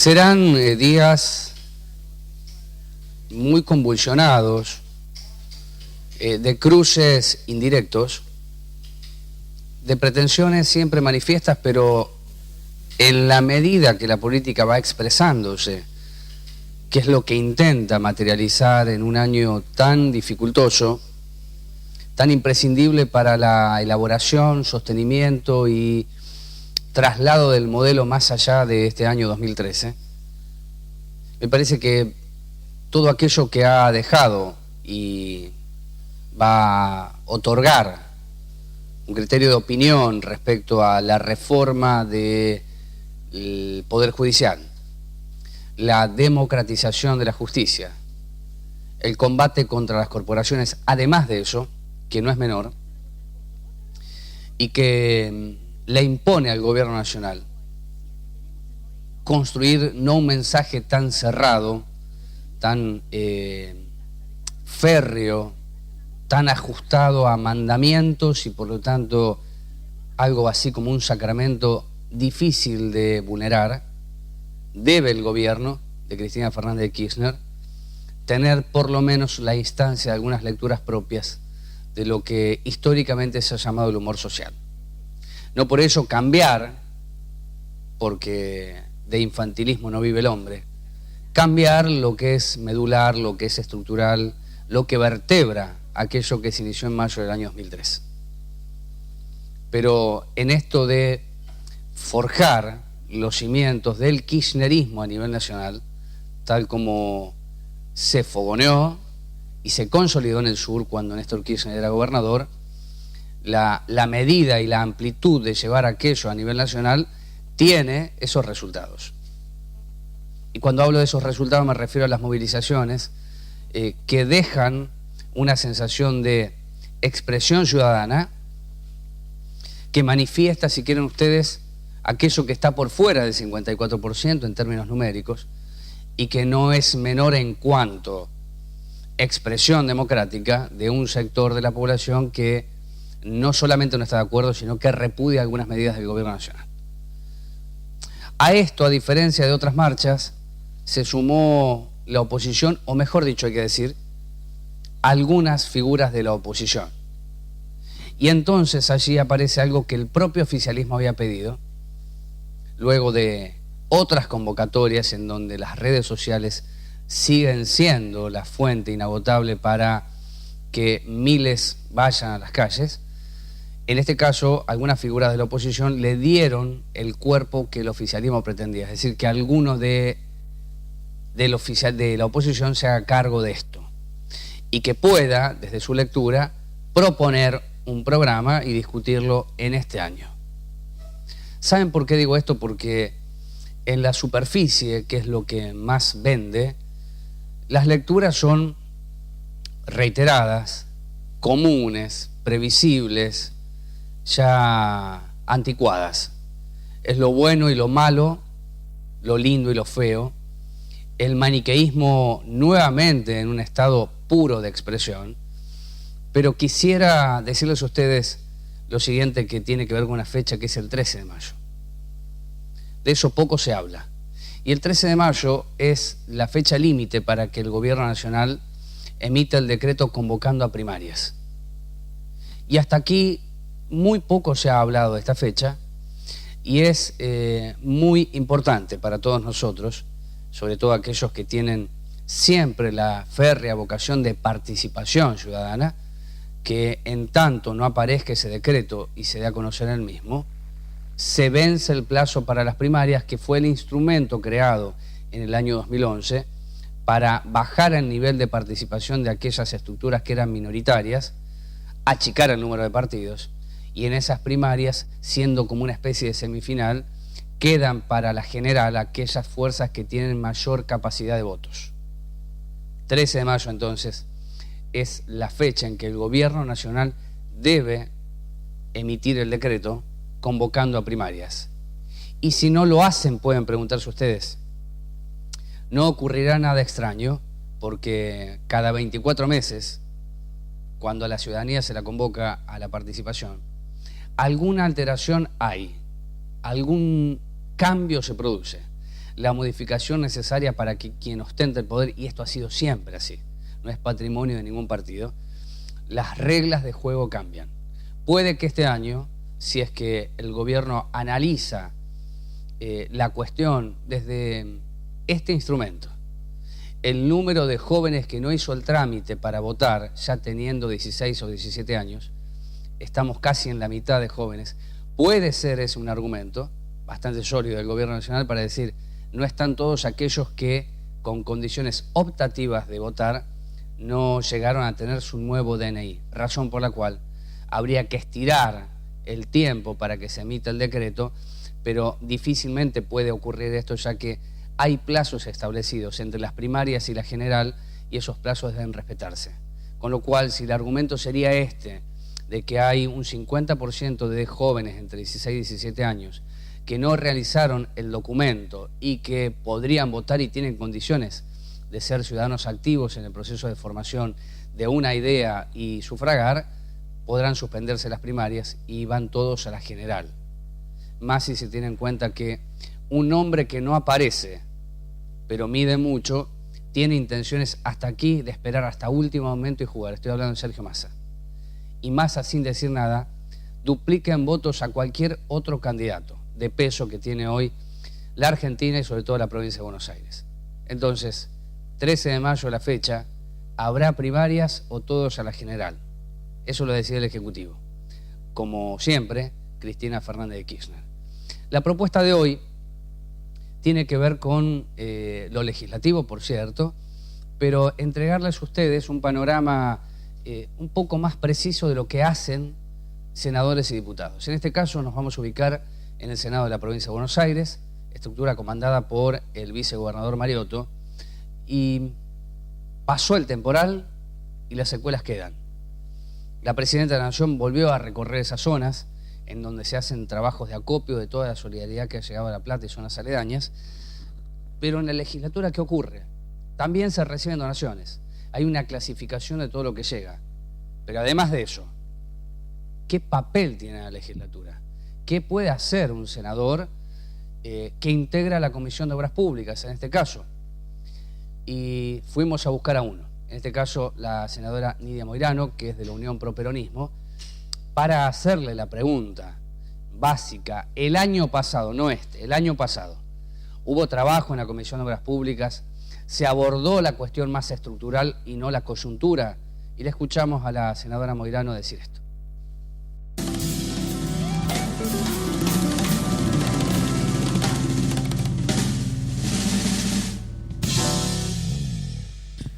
Serán días muy convulsionados, de cruces indirectos, de pretensiones siempre manifiestas, pero en la medida que la política va expresándose, que es lo que intenta materializar en un año tan dificultoso, tan imprescindible para la elaboración, sostenimiento y traslado del modelo más allá de este año 2013, me parece que todo aquello que ha dejado y va a otorgar un criterio de opinión respecto a la reforma del Poder Judicial, la democratización de la justicia, el combate contra las corporaciones, además de eso, que no es menor, y que le impone al gobierno nacional construir no un mensaje tan cerrado, tan férreo, tan ajustado a mandamientos y por lo tanto algo así como un sacramento difícil de vulnerar. Debe el gobierno de Cristina Fernández de Kirchner tener por lo menos la instancia de algunas lecturas propias de lo que históricamente se ha llamado el humor social. No por eso cambiar, porque de infantilismo no vive el hombre, cambiar lo que es medular, lo que es estructural, lo que vertebra aquello que se inició en mayo del año 2003. Pero en esto de forjar los cimientos del kirchnerismo a nivel nacional, tal como se fogoneó y se consolidó en el sur cuando Néstor Kirchner era gobernador, la medida y la amplitud de llevar aquello a nivel nacional tiene esos resultados. Y cuando hablo de esos resultados me refiero a las movilizaciones que dejan una sensación de expresión ciudadana que manifiesta, si quieren ustedes, aquello que está por fuera del 54% en términos numéricos y que no es menor en cuanto expresión democrática de un sector de la población que no solamente no está de acuerdo, sino que repudia algunas medidas del gobierno nacional. A esto, a diferencia de otras marchas, se sumó la oposición, o mejor dicho, hay que decir, algunas figuras de la oposición. Y entonces allí aparece algo que el propio oficialismo había pedido, luego de otras convocatorias en donde las redes sociales siguen siendo la fuente inagotable para que miles vayan a las calles. En este caso, algunas figuras de la oposición le dieron el cuerpo que el oficialismo pretendía, es decir, que alguno de la oposición se haga cargo de esto y que pueda, desde su lectura, proponer un programa y discutirlo en este año. ¿Saben por qué digo esto? Porque en la superficie, que es lo que más vende, las lecturas son reiteradas, comunes, previsibles, ya anticuadas. Es lo bueno y lo malo, lo lindo y lo feo, el maniqueísmo nuevamente en un estado puro de expresión. Pero quisiera decirles a ustedes lo siguiente, que tiene que ver con una fecha que es el 13 de mayo. De eso poco se habla. Y el 13 de mayo es la fecha límite para que el gobierno nacional emita el decreto convocando a primarias. Y hasta aquí muy poco se ha hablado de esta fecha y es muy importante para todos nosotros, sobre todo aquellos que tienen siempre la férrea vocación de participación ciudadana, que en tanto no aparezca ese decreto y se dé a conocer el mismo, se vence el plazo para las primarias, que fue el instrumento creado en el año 2011 para bajar el nivel de participación de aquellas estructuras que eran minoritarias, achicar el número de partidos, y en esas primarias, siendo como una especie de semifinal, quedan para la general aquellas fuerzas que tienen mayor capacidad de votos. 13 de mayo entonces es la fecha en que el gobierno nacional debe emitir el decreto convocando a primarias. Y si no lo hacen, pueden preguntarse ustedes, no ocurrirá nada extraño, porque cada 24 meses, cuando a la ciudadanía se la convoca a la participación, alguna alteración hay, algún cambio se produce. la modificación necesaria para que quien ostente el poder, y esto ha sido siempre así, no es patrimonio de ningún partido, las reglas de juego cambian. Puede que este año, si es que el gobierno analiza la cuestión desde este instrumento, el número de jóvenes que no hizo el trámite para votar, ya teniendo 16 o 17 años, estamos casi en la mitad de jóvenes, puede ser ese un argumento bastante sólido del gobierno nacional para decir, no están todos aquellos que con condiciones optativas de votar no llegaron a tener su nuevo DNI, razón por la cual habría que estirar el tiempo para que se emita el decreto, pero difícilmente puede ocurrir esto ya que hay plazos establecidos entre las primarias y la general y esos plazos deben respetarse. Con lo cual, si el argumento sería este, de que hay un 50% de jóvenes entre 16 y 17 años que no realizaron el documento y que podrían votar y tienen condiciones de ser ciudadanos activos en el proceso de formación de una idea y sufragar, podrán suspenderse las primarias y van todos a la general. Más si se tiene en cuenta que un hombre que no aparece, pero mide mucho, tiene intenciones hasta aquí de esperar hasta último momento y jugar. Estoy hablando de Sergio Massa. Y Massa, sin decir nada, duplica en votos a cualquier otro candidato de peso que tiene hoy la Argentina y sobre todo la provincia de Buenos Aires. Entonces, 13 de mayo la fecha, ¿habrá primarias o todos a la general? Eso lo decide el Ejecutivo. Como siempre, Cristina Fernández de Kirchner. La propuesta de hoy tiene que ver con lo legislativo, por cierto, pero entregarles a ustedes un panorama un poco más preciso de lo que hacen senadores y diputados. En este caso nos vamos a ubicar en el Senado de la provincia de Buenos Aires, estructura comandada por el vicegobernador Mariotto, y pasó el temporal y las secuelas quedan. La presidenta de la Nación volvió a recorrer esas zonas en donde se hacen trabajos de acopio de toda la solidaridad que ha llegado a La Plata y zonas aledañas, pero en la legislatura, ¿qué ocurre? También se reciben donaciones, hay una clasificación de todo lo que llega, pero además de eso, ¿qué papel tiene la legislatura? ¿Qué puede hacer un senador que integra la Comisión de Obras Públicas, en este caso? Y fuimos a buscar a uno, en este caso la senadora Nidia Moirano, que es de la Unión Pro Peronismo, para hacerle la pregunta básica. El año pasado, no este, el año pasado, hubo trabajo en la Comisión de Obras Públicas, se abordó la cuestión más estructural y no la coyuntura, y le escuchamos a la senadora Moirano decir esto.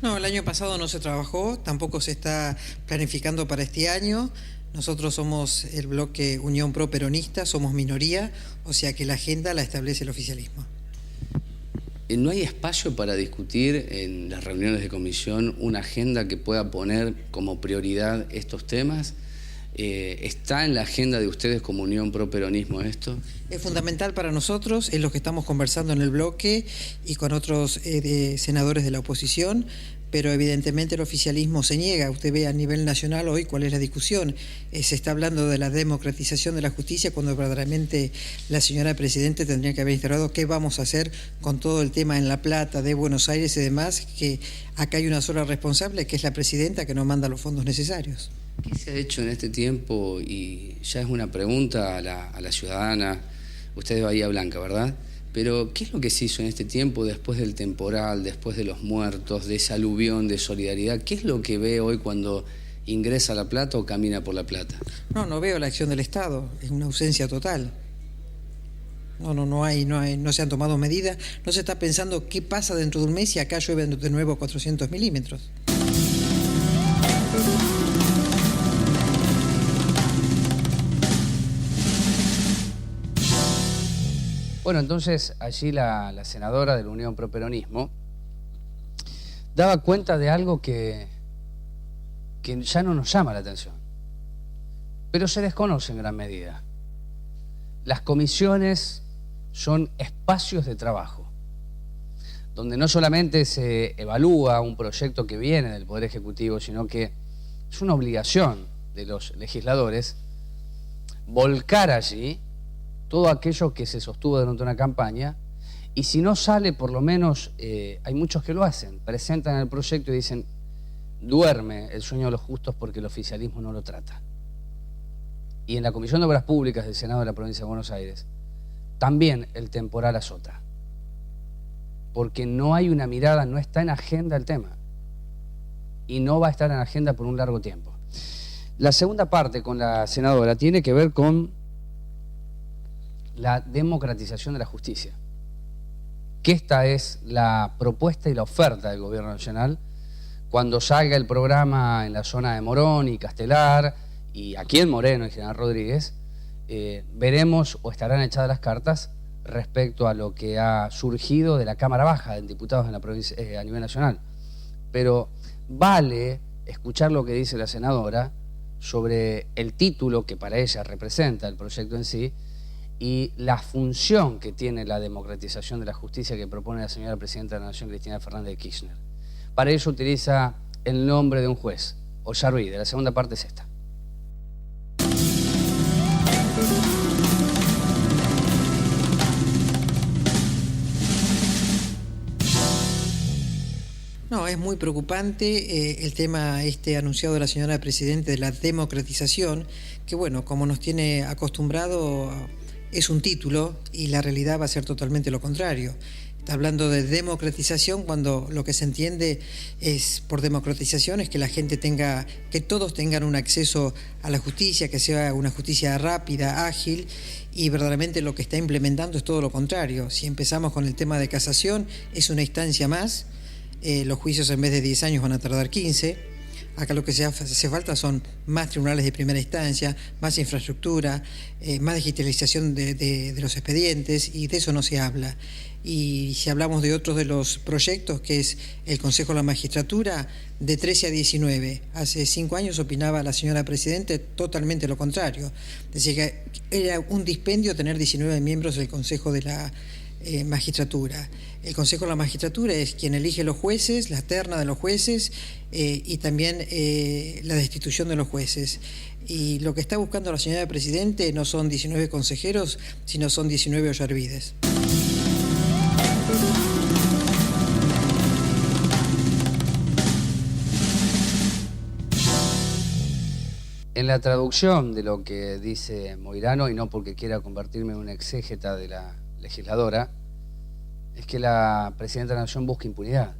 No, el año pasado no se trabajó, tampoco se está planificando para este año. Nosotros somos el bloque Unión Pro Peronista, somos minoría, o sea que la agenda la establece el oficialismo. ¿No hay espacio para discutir en las reuniones de comisión una agenda que pueda poner como prioridad estos temas? ¿Está en la agenda de ustedes como Unión Pro Peronismo esto? Es fundamental para nosotros, es lo que estamos conversando en el bloque y con otros senadores de la oposición, pero evidentemente el oficialismo se niega. Usted ve a nivel nacional hoy cuál es la discusión. Se está hablando de la democratización de la justicia cuando verdaderamente la señora Presidente tendría que haber instaurado qué vamos a hacer con todo el tema en La Plata, de Buenos Aires y demás, que acá hay una sola responsable, que es la Presidenta, que no manda los fondos necesarios. ¿Qué se ha hecho en este tiempo? Y ya es una pregunta a la ciudadana, usted de Bahía Blanca, ¿verdad? Pero, ¿qué es lo que se hizo en este tiempo después del temporal, después de los muertos, de esa aluvión de solidaridad? ¿Qué es lo que ve hoy cuando ingresa a La Plata o camina por La Plata? No veo la acción del Estado, es una ausencia total. No se han tomado medidas, no se está pensando qué pasa dentro de un mes y acá llueven de nuevo 400 milímetros. Bueno, entonces allí la senadora de la Unión Pro Peronismo daba cuenta de algo que ya no nos llama la atención, pero se desconoce en gran medida. Las comisiones son espacios de trabajo, donde no solamente se evalúa un proyecto que viene del Poder Ejecutivo, sino que es una obligación de los legisladores volcar allí todo aquello que se sostuvo durante una campaña Y si no sale, por lo menos hay muchos que lo hacen, presentan el proyecto y dicen, duerme el sueño de los justos porque el oficialismo no lo trata. Y en la Comisión de Obras Públicas del Senado de la Provincia de Buenos Aires, también el temporal azota. Porque no hay una mirada, no está en agenda el tema. Y no va a estar en agenda por un largo tiempo. La segunda parte con la senadora tiene que ver con la democratización de la justicia. Que esta es la propuesta y la oferta del Gobierno Nacional cuando salga el programa en la zona de Morón y Castelar y aquí en Moreno y General Rodríguez, veremos o estarán echadas las cartas respecto a lo que ha surgido de la Cámara Baja de diputados en la provincia, a nivel nacional. Pero vale escuchar lo que dice la senadora sobre el título que para ella representa el proyecto en sí y la función que tiene la democratización de la justicia que propone la señora Presidenta de la Nación, Cristina Fernández de Kirchner. Para ello utiliza el nombre de un juez, Ollarvide. La segunda parte es esta. No, es muy preocupante el tema anunciado de la señora Presidenta de la democratización, que bueno, como nos tiene acostumbrado, es un título y la realidad va a ser totalmente lo contrario. Está hablando de democratización cuando lo que se entiende es por democratización es que la gente tenga, que todos tengan un acceso a la justicia, que sea una justicia rápida, ágil, y verdaderamente lo que está implementando es todo lo contrario. Si empezamos con el tema de casación, es una instancia más, los juicios en vez de 10 años van a tardar 15. Acá lo que se hace falta son más tribunales de primera instancia, más infraestructura, más digitalización de los expedientes, y de eso no se habla. Y si hablamos de otros de los proyectos, que es el Consejo de la Magistratura, de 13 a 19. Hace 5 años opinaba la señora Presidenta totalmente lo contrario. Decía que era un dispendio tener 19 miembros del Consejo de la Magistratura. El Consejo de la Magistratura es quien elige los jueces, la terna de los jueces y también la destitución de los jueces. Y lo que está buscando la señora Presidenta no son 19 consejeros, sino son 19 Ollarvides. En la traducción de lo que dice Moirano, y no porque quiera convertirme en una exégeta de la legisladora, es que la Presidenta de la Nación busca impunidad.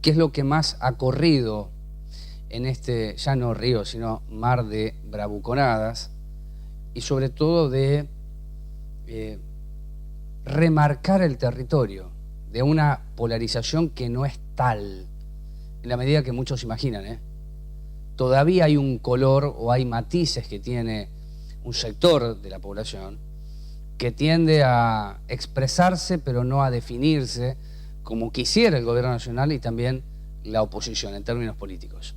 ¿Qué es lo que más ha corrido en este, ya no río, sino mar de bravuconadas, y sobre todo de remarcar el territorio, de una polarización que no es tal, en la medida que muchos imaginan, Todavía hay un color o hay matices que tiene un sector de la población que tiende a expresarse pero no a definirse como quisiera el Gobierno Nacional y también la oposición en términos políticos.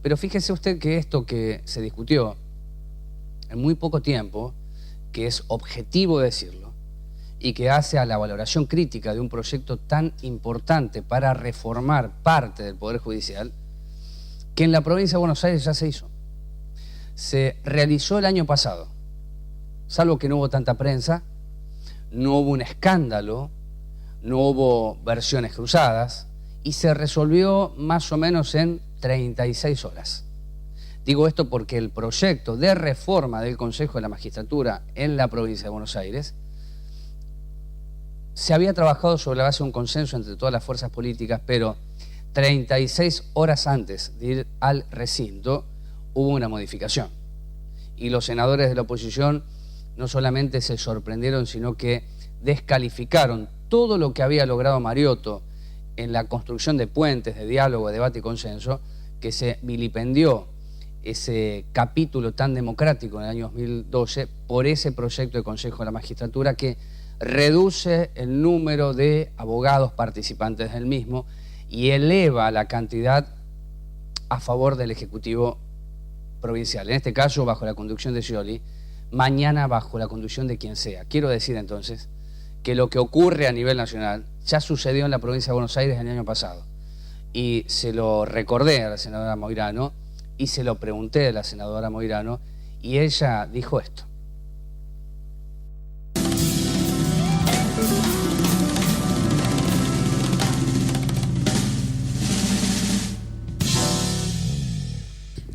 Pero fíjese usted que esto que se discutió en muy poco tiempo, que es objetivo decirlo, y que hace a la valoración crítica de un proyecto tan importante para reformar parte del Poder Judicial, que en la provincia de Buenos Aires ya se hizo. Se realizó el año pasado, salvo que no hubo tanta prensa, no hubo un escándalo, no hubo versiones cruzadas, y se resolvió más o menos en 36 horas. Digo esto porque el proyecto de reforma del Consejo de la Magistratura en la provincia de Buenos Aires se había trabajado sobre la base de un consenso entre todas las fuerzas políticas, pero 36 horas antes de ir al recinto hubo una modificación. Y los senadores de la oposición no solamente se sorprendieron, sino que descalificaron todo lo que había logrado Mariotto en la construcción de puentes, de diálogo, de debate y consenso, que se vilipendió ese capítulo tan democrático en el año 2012 por ese proyecto de Consejo de la Magistratura que reduce el número de abogados participantes del mismo y eleva la cantidad a favor del Ejecutivo provincial. En este caso, bajo la conducción de Scioli, mañana bajo la conducción de quien sea. Quiero decir entonces que lo que ocurre a nivel nacional ya sucedió en la provincia de Buenos Aires el año pasado. Y se lo recordé a la senadora Moirano y se lo pregunté a la senadora Moirano y ella dijo esto.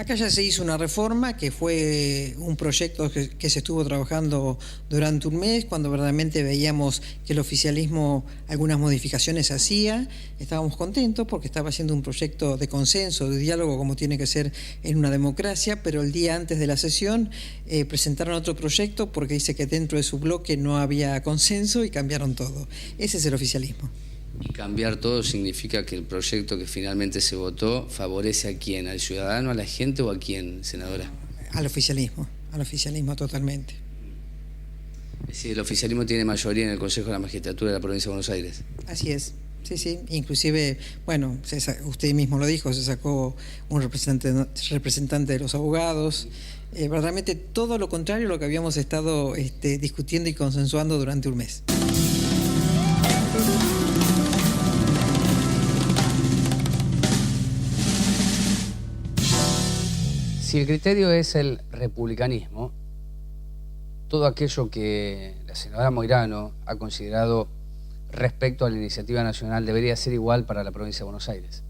Acá ya se hizo una reforma que fue un proyecto que se estuvo trabajando durante un mes, cuando verdaderamente veíamos que el oficialismo algunas modificaciones hacía. Estábamos contentos porque estaba haciendo un proyecto de consenso, de diálogo, como tiene que ser en una democracia, pero el día antes de la sesión presentaron otro proyecto porque dice que dentro de su bloque no había consenso y cambiaron todo. Ese es el oficialismo. Y cambiar todo significa que el proyecto que finalmente se votó favorece ¿a quién? ¿Al ciudadano, a la gente o a quién, senadora? Al oficialismo totalmente. Es decir, el oficialismo tiene mayoría en el Consejo de la Magistratura de la Provincia de Buenos Aires. Así es, sí. Inclusive, bueno, usted mismo lo dijo, se sacó un representante de los abogados. Verdaderamente todo lo contrario a lo que habíamos estado discutiendo y consensuando durante un mes. Si el criterio es el republicanismo, todo aquello que la senadora Moirano ha considerado respecto a la iniciativa nacional debería ser igual para la provincia de Buenos Aires.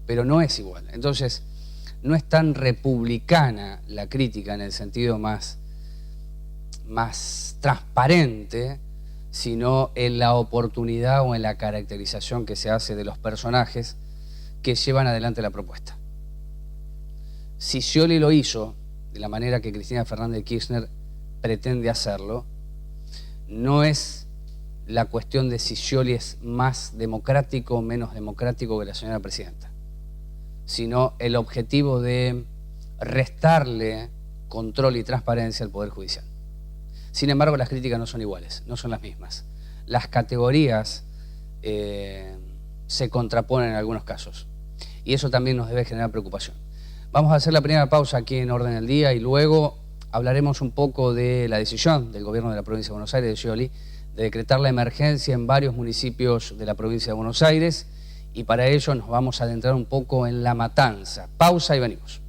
Pero no es igual. Entonces, no es tan republicana la crítica en el sentido más transparente, sino en la oportunidad o en la caracterización que se hace de los personajes que llevan adelante la propuesta. Si Scioli lo hizo de la manera que Cristina Fernández de Kirchner pretende hacerlo, no es la cuestión de si Scioli es más democrático o menos democrático que la señora presidenta, sino el objetivo de restarle control y transparencia al Poder Judicial. Sin embargo, las críticas no son iguales, no son las mismas. Las categorías se contraponen en algunos casos y eso también nos debe generar preocupación. Vamos a hacer la primera pausa aquí en Orden del Día y luego hablaremos un poco de la decisión del gobierno de la provincia de Buenos Aires, de Scioli, de decretar la emergencia en varios municipios de la provincia de Buenos Aires y para ello nos vamos a adentrar un poco en La Matanza. Pausa y venimos.